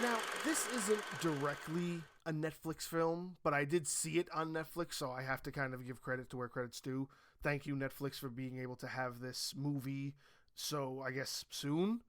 Now, this isn't directly a Netflix film, but I did see it on Netflix, so I have to kind of give credit to where credit's due. Thank you, Netflix, for being able to have this movie so, I guess, soon.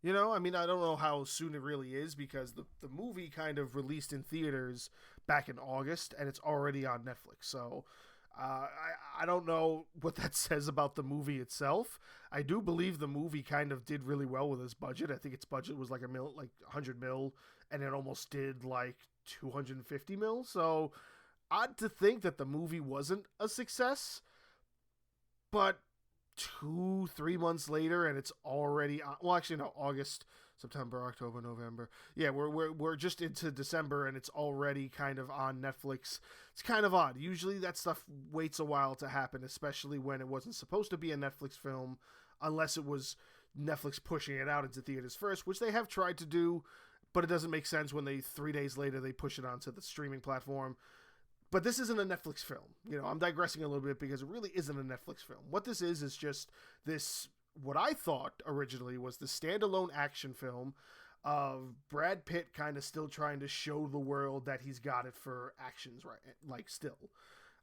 I mean, I don't know how soon it really is because the movie kind of released in theaters back in August and it's already on Netflix. So I don't know what that says about the movie itself. I do believe the movie kind of did really well with its budget. I think its budget was like 100 mil, and it almost did like 250 mil. So odd to think that the movie wasn't a success, but 2 3 months later and it's already on, well, actually no, August, September, October, November, yeah, we're just into December and it's already kind of on Netflix. It's kind of odd. Usually that stuff waits a while to happen, especially when it wasn't supposed to be a Netflix film, unless it was Netflix pushing it out into theaters first, which they have tried to do, but it doesn't make sense when they 3 days later they push it onto the streaming platform. But this isn't a Netflix film. I'm digressing a little bit because it really isn't a Netflix film. What this is just this, what I thought originally was the standalone action film of Brad Pitt kind of still trying to show the world that he's got it for actions, right? Like, still.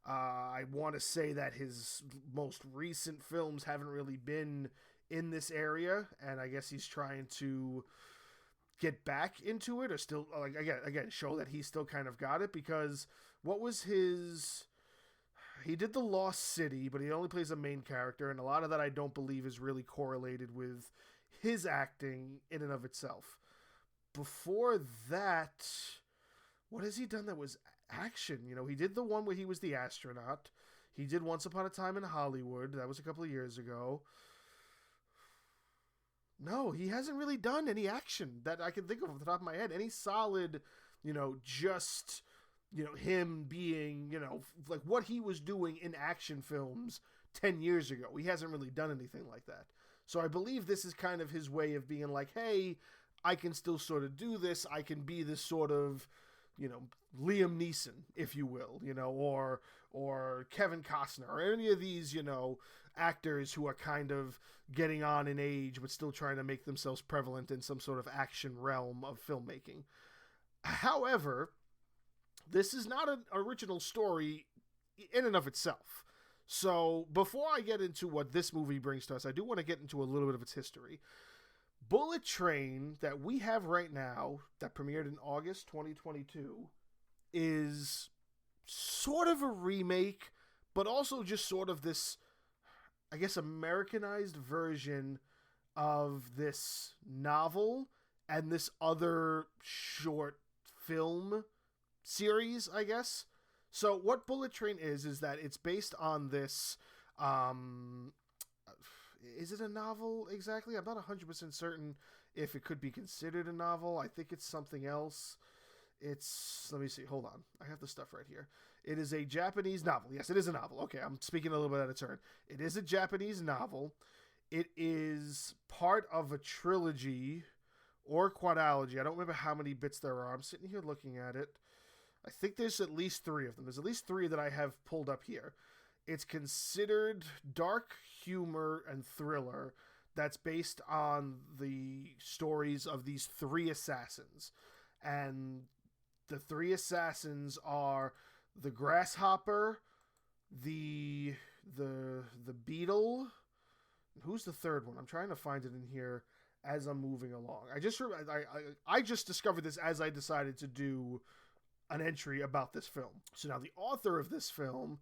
I want to say that his most recent films haven't really been in this area, and I guess he's trying to get back into it or still, like, again show that he still kind of got it, because what was his, he did The Lost City, but he only plays a main character, and a lot of that I don't believe is really correlated with his acting in and of itself. Before that, what has he done that was action? He did the one where he was the astronaut. He did Once Upon a Time in Hollywood. That was a couple of years ago. No, he hasn't really done any action that I can think of off the top of my head. Any solid, just, him being, like what he was doing in action films 10 years ago. He hasn't really done anything like that. So I believe this is kind of his way of being like, hey, I can still sort of do this. I can be this sort of, Liam Neeson, if you will, or Kevin Costner, or any of these, actors who are kind of getting on in age but still trying to make themselves prevalent in some sort of action realm of filmmaking. However, this is not an original story in and of itself. So before I get into what this movie brings to us, I do want to get into a little bit of its history. Bullet Train that we have right now, that premiered in August 2022, is sort of a remake, but also just sort of this, I guess, Americanized version of this novel and this other short film series, I guess. So what Bullet Train is that it's based on this, is it a novel exactly? I'm not 100% certain if it could be considered a novel. I think it's something else. Let me see, hold on. I have the stuff right here. It is a Japanese novel. Yes, it is a novel. Okay, I'm speaking a little bit out of turn. It is a Japanese novel. It is part of a trilogy or quadrilogy. I don't remember how many bits there are. I'm sitting here looking at it. I think there's at least 3 of them. There's at least 3 that I have pulled up here. It's considered dark humor and thriller that's based on the stories of these 3 assassins. And the 3 assassins are the Grasshopper, the Beetle. Who's the third one? I'm trying to find it in here as I'm moving along. I just discovered this as I decided to do an entry about this film. So now the author of this film,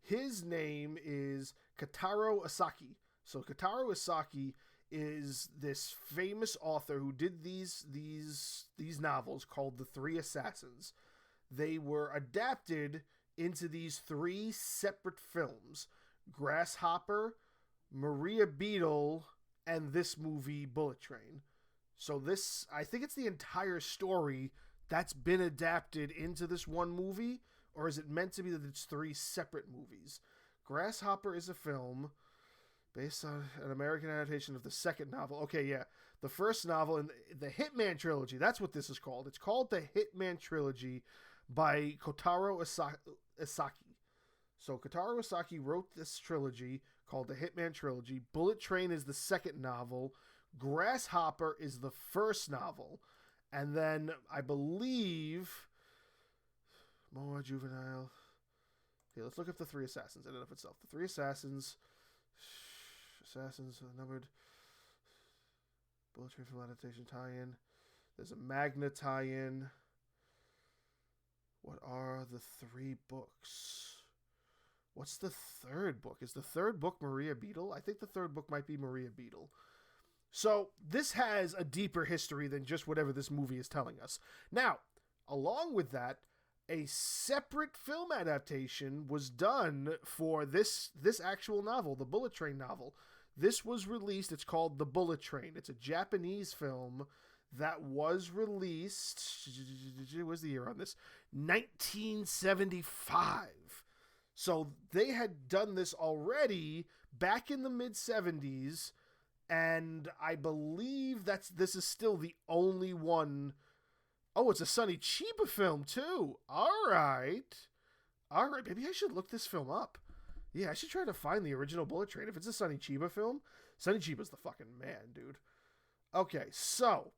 his name is Kotaro Asaki. So Kotaro Asaki is this famous author who did these novels called The 3 Assassins. They were adapted into these 3 separate films: Grasshopper, Maria Beetle, and this movie Bullet Train. So this, I think it's the entire story that's been adapted into this one movie, or is it meant to be that it's 3 separate movies? Grasshopper is a film based on an American adaptation of the second novel. Okay, yeah. The first novel in the Hitman trilogy, that's what this is called. It's called the Hitman trilogy by Kotaro Asaki. So Kotaro Asaki wrote this trilogy called the Hitman trilogy. Bullet Train is the second novel. Grasshopper is the first novel. And then I believe more juvenile. Okay, let's look up the Three Assassins in and of itself. The Three Assassins numbered Bullet Train Film adaptation tie-in. There's a Magna tie-in. What are the 3 books? What's the 3rd book? Is the 3rd book Maria Beetle? I think the 3rd book might be Maria Beetle. So this has a deeper history than just whatever this movie is telling us. Now, along with that, a separate film adaptation was done for this actual novel, the Bullet Train novel. This was released. It's called The Bullet Train. It's a Japanese film that was released. What's the year on this? 1975. So they had done this already back in the mid-70s, and I believe this is still the only one. Oh, it's a Sonny Chiba film too. All right. Maybe I should look this film up. Yeah, I should try to find the original Bullet Train. If it's a Sonny Chiba film, Sonny Chiba's the fucking man, dude. Okay, so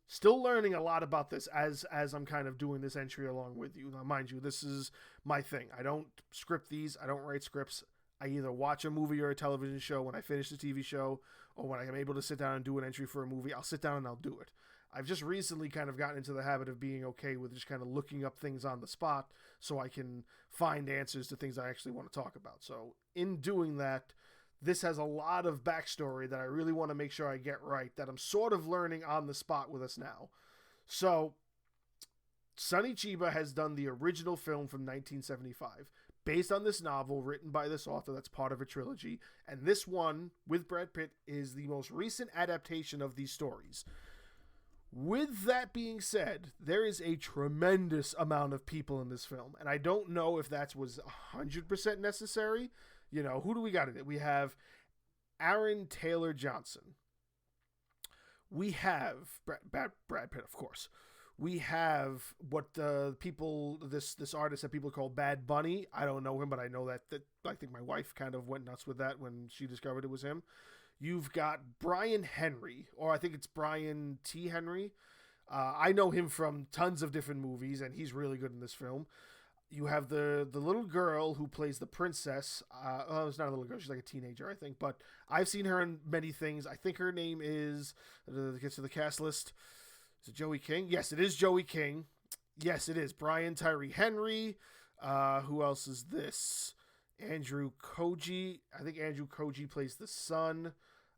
still learning a lot about this as I'm kind of doing this entry along with you. Now, mind you, this is my thing. I don't script these. I don't write scripts. I either watch a movie or a television show when I finish the TV show, or when I am able to sit down and do an entry for a movie, I'll sit down and I'll do it. I've just recently kind of gotten into the habit of being okay with just kind of looking up things on the spot so I can find answers to things I actually want to talk about. So in doing that, this has a lot of backstory that I really want to make sure I get right, that I'm sort of learning on the spot with us now. So Sonny Chiba has done the original film from 1975, based on this novel written by this author that's part of a trilogy. And this one, with Brad Pitt, is the most recent adaptation of these stories. With that being said, there is a tremendous amount of people in this film, and I don't know if that was 100% necessary. You know, who do we got in it? We have Aaron Taylor Johnson. We have Brad Pitt, of course. We have what this artist that people call Bad Bunny. I don't know him, but I know that I think my wife kind of went nuts with that when she discovered it was him. You've got Brian Henry, or I think it's Brian T. Henry. I know him from tons of different movies, and he's really good in this film. You have the little girl who plays the princess. It's not a little girl. She's like a teenager, I think. But I've seen her in many things. I think her name is, gets to the cast list, is it Joey King? Yes, it is Joey King. Yes, it is. Brian Tyree Henry. Who else is this? Andrew Koji. I think Andrew Koji plays the son.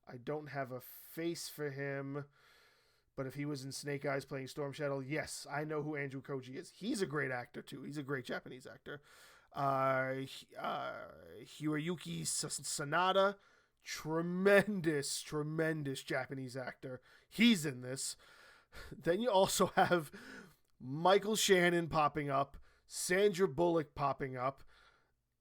I don't have a face for him, but if he was in Snake Eyes playing Storm Shadow, yes, I know who Andrew Koji is. He's a great actor too. He's a great Japanese actor. Hiroyuki Sanada, tremendous Japanese actor. He's in this. Then you also have Michael Shannon popping up, Sandra Bullock popping up.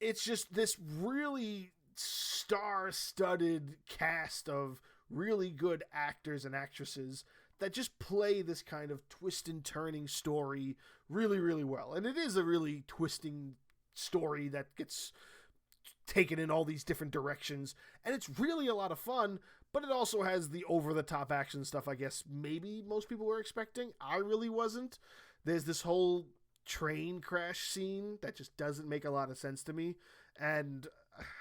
It's just this really star-studded cast of really good actors and actresses that just play this kind of twist and turning story really, really well. And it is a really twisting story that gets taken in all these different directions. And it's really a lot of fun, but it also has the over-the-top action stuff I guess maybe most people were expecting. I really wasn't. There's this whole train crash scene that just doesn't make a lot of sense to me, and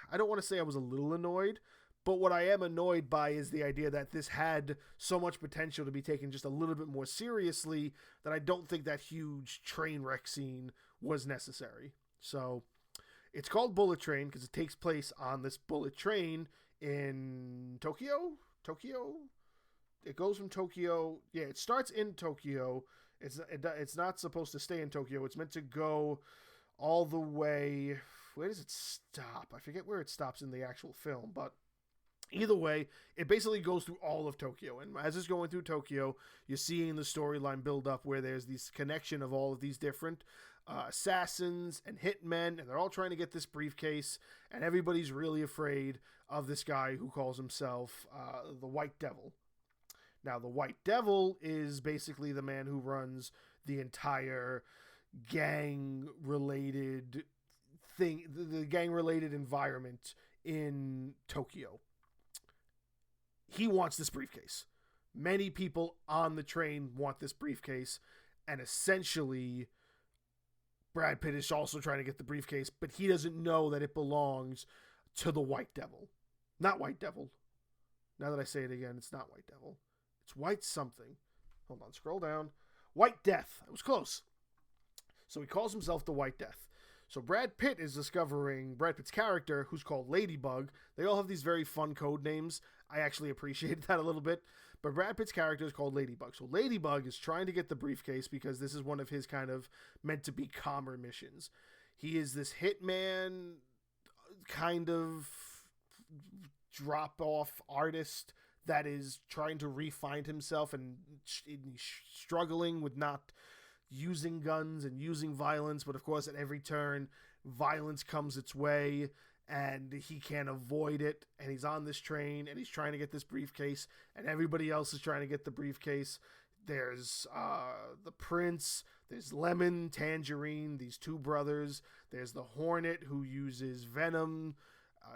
I don't want to say I was a little annoyed, but what I am annoyed by is the idea that this had so much potential to be taken just a little bit more seriously that I don't think that huge train wreck scene was necessary. So it's called Bullet Train because it takes place on this bullet train in Tokyo. It goes from Tokyo. Yeah, it starts in Tokyo. It's not supposed to stay in Tokyo. It's meant to go all the way. Where does it stop? I forget where it stops in the actual film, but either way, it basically goes through all of Tokyo. And as it's going through Tokyo, you're seeing the storyline build up where there's this connection of all of these different assassins and hitmen, and they're all trying to get this briefcase, and everybody's really afraid of this guy who calls himself the White Devil. Now, the White Devil is basically the man who runs the entire gang-related thing, the gang-related environment in Tokyo. He wants this briefcase. Many people on the train want this briefcase, and essentially Brad Pitt is also trying to get the briefcase, but he doesn't know that it belongs to the White Devil. Not White Devil. Now that I say it again, it's not White Devil. It's White something. Hold on, scroll down. White Death. I was close. So he calls himself the White Death. So Brad Pitt is discovering Brad Pitt's character, who's called Ladybug. They all have these very fun code names. I actually appreciated that a little bit. But Brad Pitt's character is called Ladybug. So Ladybug is trying to get the briefcase because this is one of his kind of meant to be calmer missions. He is this hitman kind of drop-off artist that is trying to re-find himself and struggling with not using guns and using violence, but of course at every turn violence comes its way and he can't avoid it, and he's on this train and he's trying to get this briefcase and everybody else is trying to get the briefcase. There's the Prince, there's Lemon, Tangerine, these two brothers, there's the Hornet who uses venom,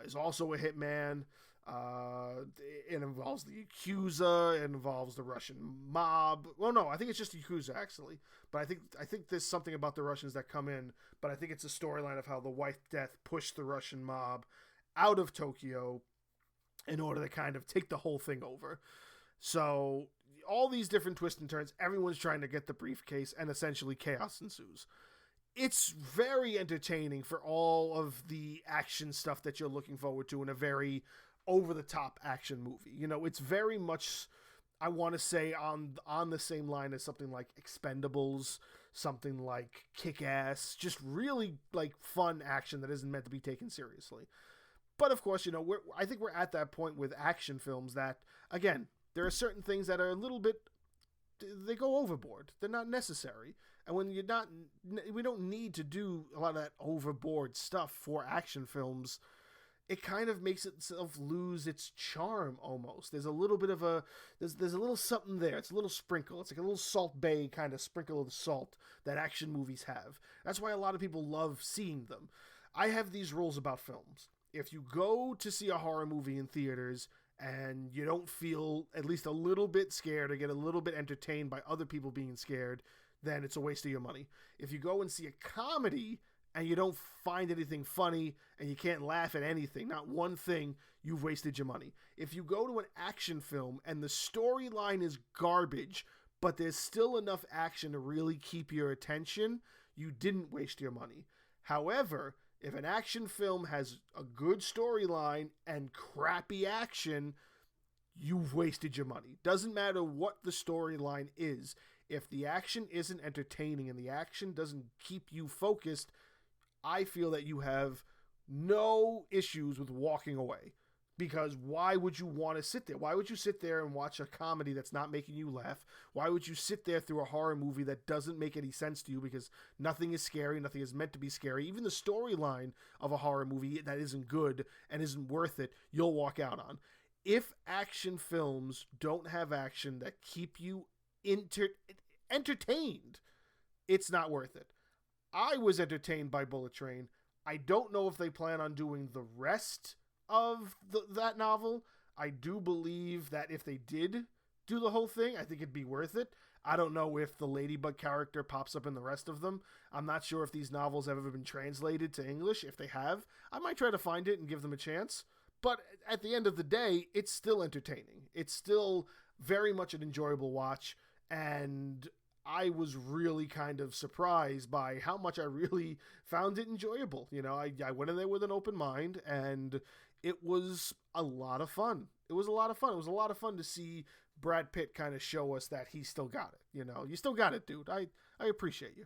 is also a hitman. It involves the Yakuza. It involves the Russian mob. Well, no, I think it's just Yakuza actually. But I think there's something about the Russians that come in. But I think it's a storyline of how the White Death pushed the Russian mob out of Tokyo in order to kind of take the whole thing over. So all these different twists and turns. Everyone's trying to get the briefcase, and essentially chaos ensues. It's very entertaining for all of the action stuff that you're looking forward to in a very over-the-top action movie. You know, it's very much, I want to say, on the same line as something like Expendables, something like Kick-Ass, just really, like, fun action that isn't meant to be taken seriously. But, of course, you know, I think we're at that point with action films that, again, there are certain things that are a little bit, they go overboard. They're not necessary. And when we don't need to do a lot of that overboard stuff for action films. It kind of makes itself lose its charm almost. There's a little bit of there's a little something there. It's a little sprinkle. It's like a little Salt Bae kind of sprinkle of the salt that action movies have. That's why a lot of people love seeing them. I have these rules about films. If you go to see a horror movie in theaters and you don't feel at least a little bit scared or get a little bit entertained by other people being scared, then it's a waste of your money. If you go and see a comedy and you don't find anything funny and you can't laugh at anything, not one thing, you've wasted your money. If you go to an action film and the storyline is garbage, but there's still enough action to really keep your attention, you didn't waste your money. However, if an action film has a good storyline and crappy action, you've wasted your money. Doesn't matter what the storyline is. If the action isn't entertaining and the action doesn't keep you focused, I feel that you have no issues with walking away. Because why would you want to sit there? Why would you sit there and watch a comedy that's not making you laugh? Why would you sit there through a horror movie that doesn't make any sense to you because nothing is scary, nothing is meant to be scary? Even the storyline of a horror movie that isn't good and isn't worth it, you'll walk out on. If action films don't have action that keep you entertained, it's not worth it. I was entertained by Bullet Train. I don't know if they plan on doing the rest of that novel. I do believe that if they did do the whole thing, I think it'd be worth it. I don't know if the Ladybug character pops up in the rest of them. I'm not sure if these novels have ever been translated to English. If they have, I might try to find it and give them a chance. But at the end of the day, it's still entertaining. It's still very much an enjoyable watch, and I was really kind of surprised by how much I really found it enjoyable. You know, I went in there with an open mind, and it was a lot of fun. It was a lot of fun. It was a lot of fun to see Brad Pitt kind of show us that he still got it. You know, you still got it, dude. I appreciate you.